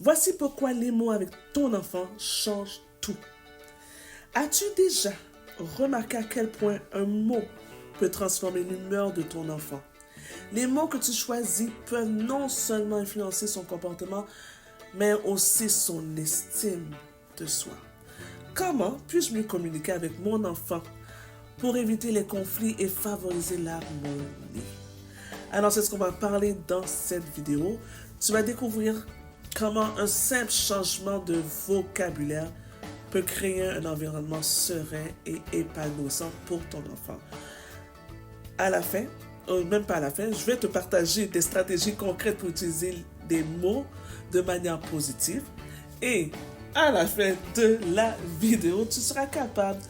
Voici pourquoi les mots avec ton enfant changent tout. As-tu déjà remarqué à quel point un mot peut transformer l'humeur de ton enfant? Les mots que tu choisis peuvent non seulement influencer son comportement, mais aussi son estime de soi. Comment puis-je mieux communiquer avec mon enfant pour éviter les conflits et favoriser l'harmonie? Alors, c'est ce qu'on va parler dans cette vidéo. Tu vas découvrir comment un simple changement de vocabulaire peut créer un environnement serein et épanouissant pour ton enfant. À la fin, même pas à la fin, je vais te partager des stratégies concrètes pour utiliser des mots de manière positive. Et à la fin de la vidéo, tu seras capable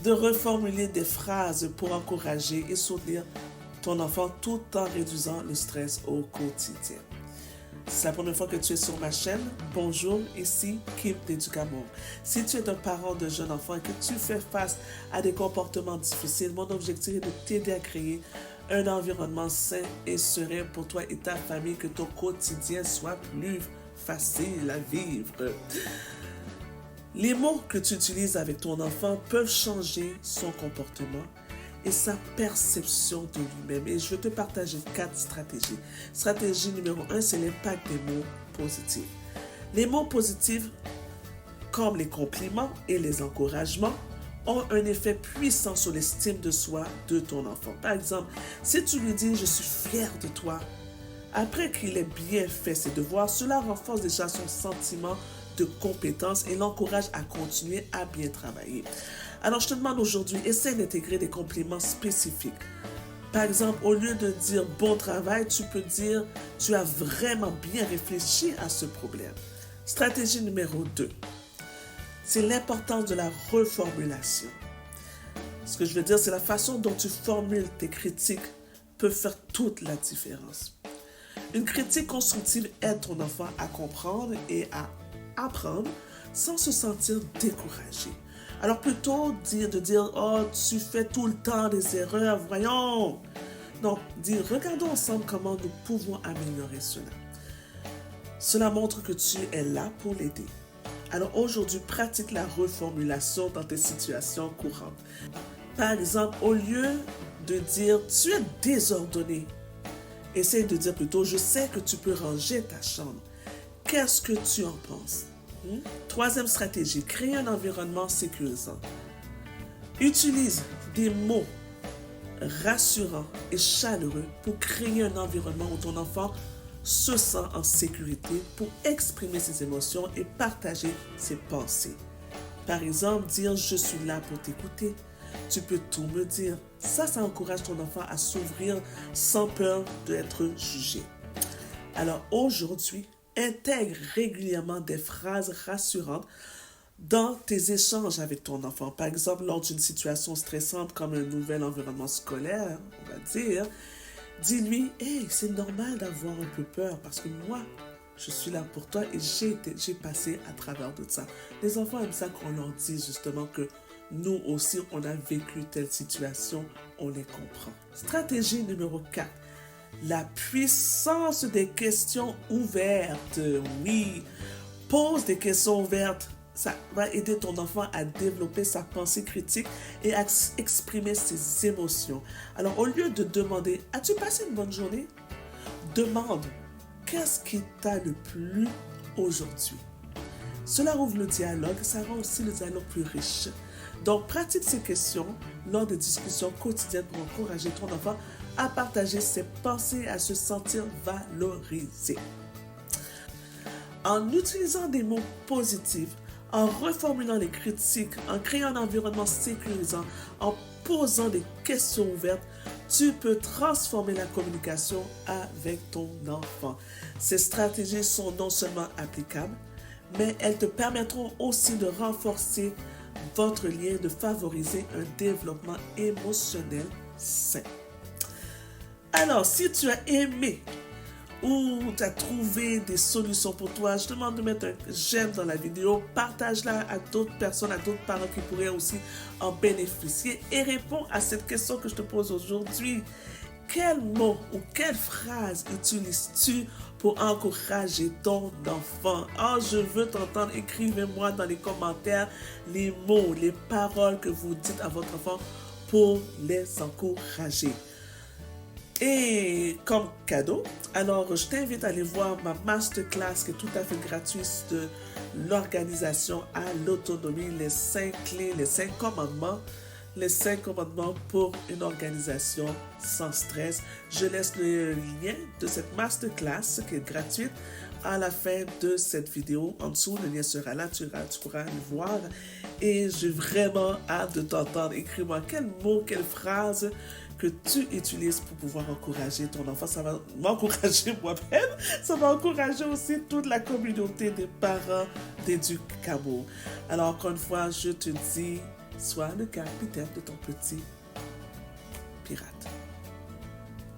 de reformuler des phrases pour encourager et soutenir ton enfant tout en réduisant le stress au quotidien. Si c'est la première fois que tu es sur ma chaîne, bonjour, ici Kim d'Éducamour. Si tu es un parent de jeune enfant et que tu fais face à des comportements difficiles, mon objectif est de t'aider à créer un environnement sain et serein pour toi et ta famille, que ton quotidien soit plus facile à vivre. Les mots que tu utilises avec ton enfant peuvent changer son comportement et sa perception de lui-même. Et je vais te partager 4 stratégies. Stratégie numéro 1, c'est l'impact des mots positifs. Les mots positifs, comme les compliments et les encouragements, ont un effet puissant sur l'estime de soi de ton enfant. Par exemple, si tu lui dis « je suis fier de toi », après qu'il ait bien fait ses devoirs, cela renforce déjà son sentiment de compétence et l'encourage à continuer à bien travailler. Alors, je te demande aujourd'hui, essaie d'intégrer des compliments spécifiques. Par exemple, au lieu de dire « bon travail », tu peux dire « tu as vraiment bien réfléchi à ce problème ». Stratégie numéro 2, c'est l'importance de la reformulation. Ce que je veux dire, c'est la façon dont tu formules tes critiques peut faire toute la différence. Une critique constructive aide ton enfant à comprendre et à apprendre sans se sentir découragé. Alors plutôt de dire « oh, tu fais tout le temps des erreurs, voyons ». Donc, dire « regardons ensemble comment nous pouvons améliorer cela ». Cela montre que tu es là pour l'aider. Alors aujourd'hui, pratique la reformulation dans tes situations courantes. Par exemple, au lieu de dire « tu es désordonné », essaye de dire plutôt « je sais que tu peux ranger ta chambre ». Qu'est-ce que tu en penses? Troisième stratégie, créer un environnement sécurisant. Utilise des mots rassurants et chaleureux pour créer un environnement où ton enfant se sent en sécurité pour exprimer ses émotions et partager ses pensées. Par exemple, dire « je suis là pour t'écouter ». Tu peux tout me dire. Ça encourage ton enfant à s'ouvrir sans peur d'être jugé. Alors aujourd'hui, intègre régulièrement des phrases rassurantes dans tes échanges avec ton enfant. Par exemple, lors d'une situation stressante comme un nouvel environnement scolaire, on va dire, dis-lui « hey, c'est normal d'avoir un peu peur parce que moi, je suis là pour toi et j'ai passé à travers tout ça. » Les enfants aiment ça qu'on leur dise justement que nous aussi, on a vécu telle situation, on les comprend. Stratégie numéro 4. La puissance des questions ouvertes. Oui, pose des questions ouvertes. Ça va aider ton enfant à développer sa pensée critique et à exprimer ses émotions. Alors, au lieu de demander « as-tu passé une bonne journée ?» demande « qu'est-ce qui t'a le plu aujourd'hui ?» Cela ouvre le dialogue, ça rend aussi le dialogue plus riche. Donc, pratique ces questions lors des discussions quotidiennes pour encourager ton enfant à partager ses pensées et à se sentir valorisé. En utilisant des mots positifs, en reformulant les critiques, en créant un environnement sécurisant, en posant des questions ouvertes, tu peux transformer la communication avec ton enfant. Ces stratégies sont non seulement applicables, mais elles te permettront aussi de renforcer votre lien, de favoriser un développement émotionnel sain. Alors, si tu as aimé ou tu as trouvé des solutions pour toi, je te demande de mettre un j'aime dans la vidéo, partage-la à d'autres personnes, à d'autres parents qui pourraient aussi en bénéficier et réponds à cette question que je te pose aujourd'hui. Quel mot ou quelle phrase utilises-tu pour encourager ton enfant. Oh, je veux t'entendre. Écrivez-moi dans les commentaires les mots, les paroles que vous dites à votre enfant pour les encourager. Et comme cadeau, alors je t'invite à aller voir ma masterclass qui est tout à fait gratuite de l'organisation à l'autonomie, les 5 clés, les 5 commandements. Les 5 commandements pour une organisation sans stress. Je laisse le lien de cette masterclass qui est gratuite à la fin de cette vidéo. En dessous, le lien sera là, tu pourras aller voir. Et j'ai vraiment hâte de t'entendre. Écris-moi quel mot, quelle phrase que tu utilises pour pouvoir encourager ton enfant. Ça va m'encourager moi-même. Ça va encourager aussi toute la communauté des parents d'Éducamo. Alors, encore une fois, je te dis, sois le capitaine de ton petit pirate.